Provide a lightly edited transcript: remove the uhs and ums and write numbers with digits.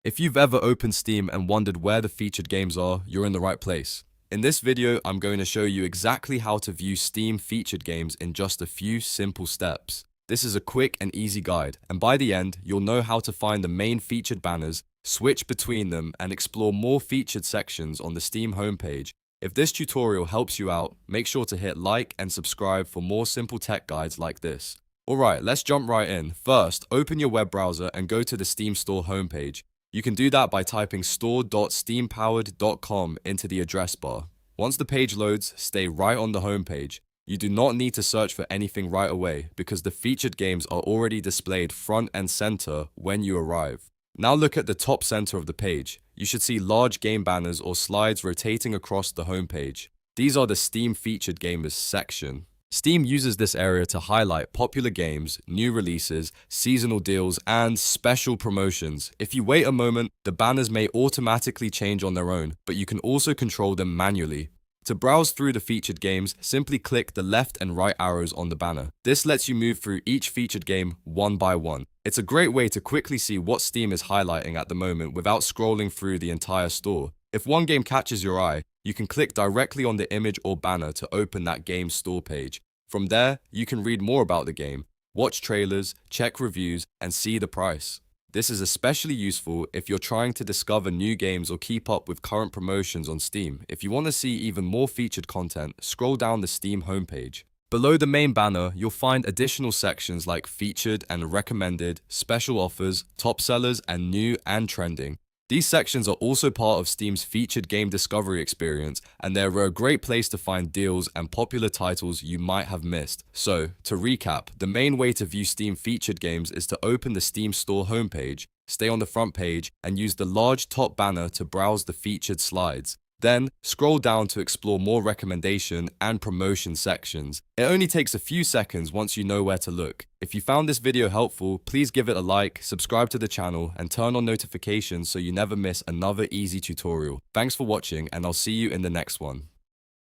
If you've ever opened Steam and wondered where the featured games are, you're in the right place. In this video, I'm going to show you exactly how to view Steam featured games in just a few simple steps. This is a quick and easy guide, and by the end, you'll know how to find the main featured banners, switch between them, and explore more featured sections on the Steam homepage. If this tutorial helps you out, make sure to hit like and subscribe for more simple tech guides like this. Alright, let's jump right in. First, open your web browser and go to the Steam Store homepage. You can do that by typing store.steampowered.com into the address bar. Once the page loads, stay right on the home page. You do not need to search for anything right away because the featured games are already displayed front and center when you arrive. Now look at the top center of the page. You should see large game banners or slides rotating across the home page. These are the Steam Featured Gamers section. Steam uses this area to highlight popular games, new releases, seasonal deals, and special promotions. If you wait a moment, the banners may automatically change on their own, but you can also control them manually. To browse through the featured games, simply click the left and right arrows on the banner. This lets you move through each featured game one by one. It's a great way to quickly see what Steam is highlighting at the moment without scrolling through the entire store. If one game catches your eye, you can click directly on the image or banner to open that game's store page. From there, you can read more about the game, watch trailers, check reviews, and see the price. This is especially useful if you're trying to discover new games or keep up with current promotions on Steam. If you want to see even more featured content, scroll down the Steam homepage. Below the main banner, you'll find additional sections like featured and recommended, special offers, top sellers, and new and trending. These sections are also part of Steam's featured game discovery experience, and they're a great place to find deals and popular titles you might have missed. So, to recap, the main way to view Steam featured games is to open the Steam Store homepage, stay on the front page, and use the large top banner to browse the featured slides. Then, scroll down to explore more recommendation and promotion sections. It only takes a few seconds once you know where to look. If you found this video helpful, please give it a like, subscribe to the channel, and turn on notifications so you never miss another easy tutorial. Thanks for watching, and I'll see you in the next one.